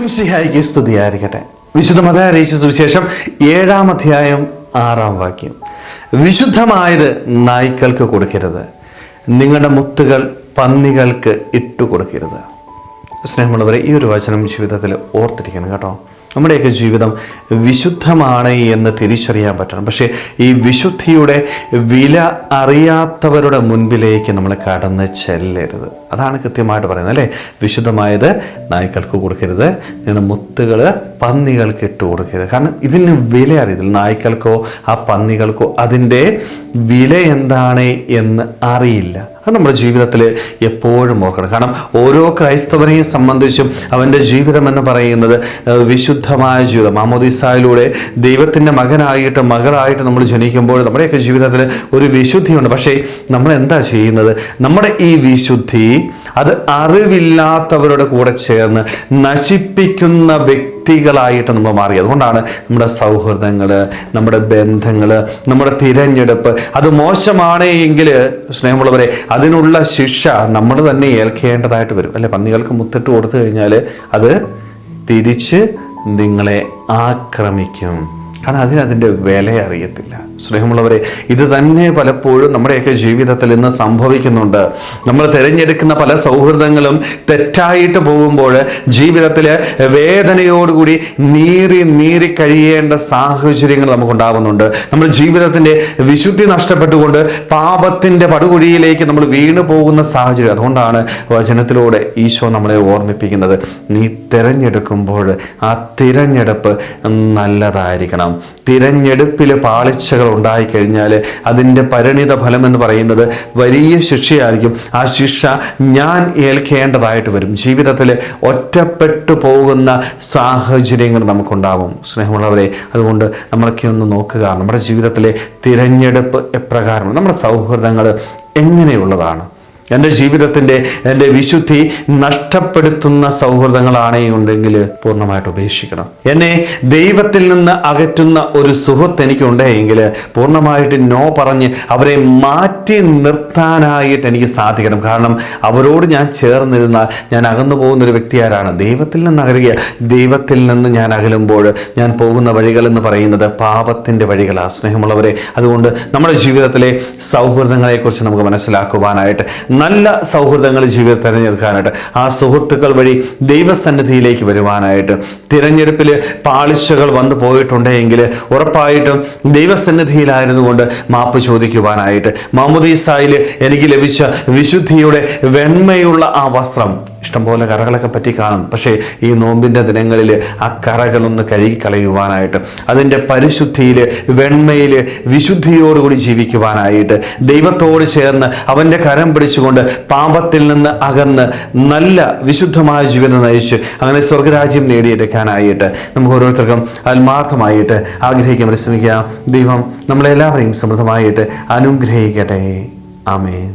ഈശോമിശിഹായ്ക്ക് സ്തുതിയായിരിക്കട്ടെ. വിശുദ്ധ മത്തായി അറിയിച്ച സുവിശേഷം 7-ാം അധ്യായം 6-ാം വാക്യം. വിശുദ്ധമായത് നായ്ക്കൾക്ക് കൊടുക്കരുത്, നിങ്ങളുടെ മുത്തുകൾ പന്നികൾക്ക് ഇട്ടുകൊടുക്കരുത്. സ്നേഹമുള്ളവരെ, ഈ ഒരു വചനം ജീവിതത്തിൽ ഓർത്തിരിക്കണം കേട്ടോ. നമ്മുടെയൊക്കെ ജീവിതം വിശുദ്ധമാണ് എന്ന് തിരിച്ചറിയാൻ പറ്റണം. പക്ഷേ ഈ വിശുദ്ധിയുടെ വില അറിയാത്തവരുടെ മുൻപിലേക്ക് നമ്മൾ കടന്ന് ചെല്ലരുത്. അതാണ് കൃത്യമായിട്ട് പറയുന്നത് അല്ലേ. വിശുദ്ധമായത് നായ്ക്കൾക്ക് കൊടുക്കരുത്, നിങ്ങളുടെ മുത്തുകൾ പന്നികൾക്ക് ഇട്ട് കൊടുക്കരുത്. കാരണം ഇതിന് വില അറിയത്തില്ല. നായ്ക്കൾക്കോ ആ പന്നികൾക്കോ അതിൻ്റെ വില എന്താണ് എന്ന് അറിയില്ല. അത് നമ്മുടെ ജീവിതത്തിൽ എപ്പോഴും ഓർക്കണം. കാരണം ഓരോ ക്രൈസ്തവനെയും സംബന്ധിച്ചും അവൻ്റെ ജീവിതം എന്ന് പറയുന്നത് വിശുദ്ധമായ ജീവിതം. മാമോദീസായിലൂടെ ദൈവത്തിൻ്റെ മകനായിട്ട് മകളായിട്ട് നമ്മൾ ജനിക്കുമ്പോൾ നമ്മുടെയൊക്കെ ജീവിതത്തിൽ ഒരു വിശുദ്ധിയുണ്ട്. പക്ഷേ നമ്മൾ എന്താ ചെയ്യുന്നത്? നമ്മുടെ ഈ വിശുദ്ധി അത് അറിവില്ലാത്തവരുടെ കൂടെ ചേർന്ന് നശിപ്പിക്കുന്ന വ്യക്തികളായിട്ട് നമ്മൾ മാറി. അതുകൊണ്ടാണ് നമ്മുടെ സൗഹൃദങ്ങൾ, നമ്മുടെ ബന്ധങ്ങൾ, നമ്മുടെ തിരഞ്ഞെടുപ്പ് അത് മോശമാണ് എങ്കിൽ സ്നേഹമുള്ളവരെ അതിനുള്ള ശിക്ഷ നമ്മൾ തന്നെ ഏൽക്കേണ്ടതായിട്ട് വരും അല്ലെ. പന്നികൾക്ക് മുത്തിട്ട് കൊടുത്തു കഴിഞ്ഞാൽ അത് തിരിച്ച് നിങ്ങളെ ആക്രമിക്കും. കാരണം അതിൻ്റെ വില അറിയത്തില്ല. സ്നേഹമുള്ളവരെ, ഇത് തന്നെ പലപ്പോഴും നമ്മുടെയൊക്കെ ജീവിതത്തിൽ ഇന്ന് സംഭവിക്കുന്നുണ്ട്. നമ്മൾ തിരഞ്ഞെടുക്കുന്ന പല സൗഹൃദങ്ങളും തെറ്റായിട്ട് പോകുമ്പോൾ ജീവിതത്തിൽ വേദനയോടുകൂടി നീറി കഴിയേണ്ട സാഹചര്യങ്ങൾ നമുക്കുണ്ടാകുന്നുണ്ട്. നമ്മൾ ജീവിതത്തിൻ്റെ വിശുദ്ധി നഷ്ടപ്പെട്ടുകൊണ്ട് പാപത്തിൻ്റെ പടുകുഴിയിലേക്ക് നമ്മൾ വീണു പോകുന്ന സാഹചര്യം. അതുകൊണ്ടാണ് വചനത്തിലൂടെ ഈശോ നമ്മളെ ഓർമ്മിപ്പിക്കുന്നത്, നീ തിരഞ്ഞെടുക്കുമ്പോൾ ആ തിരഞ്ഞെടുപ്പ് നല്ലതായിരിക്കണം. തിരഞ്ഞെടുപ്പിൽ പാളിച്ചകൾ ഉണ്ടായിക്കഴിഞ്ഞാൽ അതിൻ്റെ പരിണിത ഫലം എന്ന് പറയുന്നത് വലിയ ശിക്ഷയായിരിക്കും. ആ ശിക്ഷ ഞാൻ ഏൽക്കേണ്ടതായിട്ട് വരും. ജീവിതത്തിൽ ഒറ്റപ്പെട്ടു പോകുന്ന സാഹചര്യങ്ങൾ നമുക്കുണ്ടാവും. സ്നേഹമുള്ളവരെ, അതുകൊണ്ട് നമ്മളൊക്കെ ഒന്ന് നോക്കുക, നമ്മുടെ ജീവിതത്തിലെ തിരഞ്ഞെടുപ്പ് എപ്രകാരമാണ്, നമ്മുടെ സൗഹൃദങ്ങൾ എങ്ങനെയുള്ളതാണ്. എൻ്റെ വിശുദ്ധി നഷ്ടപ്പെടുത്തുന്ന സൗഹൃദങ്ങളാണെന്നുണ്ടെങ്കിൽ പൂർണ്ണമായിട്ട് ഉപേക്ഷിക്കണം. എന്നെ ദൈവത്തിൽ നിന്ന് അകറ്റുന്ന ഒരു സുഹൃത്ത് എനിക്കുണ്ടെങ്കിൽ പൂർണ്ണമായിട്ട് നോ പറഞ്ഞ് അവരെ മാറ്റി നിർത്താനായിട്ട് എനിക്ക് സാധിക്കണം. കാരണം അവരോട് ഞാൻ ചേർന്നിരുന്നാൽ ഞാൻ അകന്നു പോകുന്ന ഒരു വ്യക്തി ആരാണ്? ദൈവത്തിൽ നിന്ന് അകലുക. ദൈവത്തിൽ നിന്ന് ഞാൻ അകലുമ്പോൾ ഞാൻ പോകുന്ന വഴികൾ എന്ന് പറയുന്നത് പാപത്തിൻ്റെ വഴികളാണ്. സ്നേഹമുള്ളവരെ, അതുകൊണ്ട് നമ്മുടെ ജീവിതത്തിലെ സൗഹൃദങ്ങളെക്കുറിച്ച് നമുക്ക് മനസ്സിലാക്കുവാനായിട്ട്, നല്ല സൗഹൃദങ്ങൾ ജീവിതത്തിൽ തിരഞ്ഞെടുക്കാനായിട്ട്, ആ സുഹൃത്തുക്കൾ വഴി ദൈവസന്നിധിയിലേക്ക് വരുവാനായിട്ട്, തിരഞ്ഞെടുപ്പിൽ പാളിച്ചകൾ വന്നു പോയിട്ടുണ്ടെങ്കിൽ ഉറപ്പായിട്ടും ദൈവസന്നിധിയിലായിരുന്നുകൊണ്ട് മാപ്പ് ചോദിക്കുവാനായിട്ട്, മാമോദീസായിൽ എനിക്ക് ലഭിച്ച വിശുദ്ധിയുടെ വെണ്മയുള്ള ആ വസ്ത്രം, ഇഷ്ടംപോലെ കറകളൊക്കെ പറ്റി കാണും. പക്ഷേ ഈ നോമ്പിൻ്റെ ദിനങ്ങളിൽ ആ കറകളൊന്ന് കഴുകിക്കളയുവാനായിട്ട്, അതിൻ്റെ പരിശുദ്ധിയിൽ വെണ്മയിൽ വിശുദ്ധിയോടുകൂടി ജീവിക്കുവാനായിട്ട്, ദൈവത്തോട് ചേർന്ന് അവൻ്റെ കരം പിടിച്ചുകൊണ്ട് പാപത്തിൽ നിന്ന് അകന്ന് നല്ല വിശുദ്ധമായ ജീവിതം നയിച്ച് അങ്ങനെ സ്വർഗരാജ്യം നേടിയെടുക്കാനായിട്ട് നമുക്ക് ഓരോരുത്തർക്കും ആത്മാർത്ഥമായിട്ട് ആഗ്രഹിക്കാൻ പരിശ്രമിക്കാം. ദൈവം നമ്മളെല്ലാവരെയും സമൃദ്ധമായിട്ട് അനുഗ്രഹിക്കട്ടെ. ആമേൻ.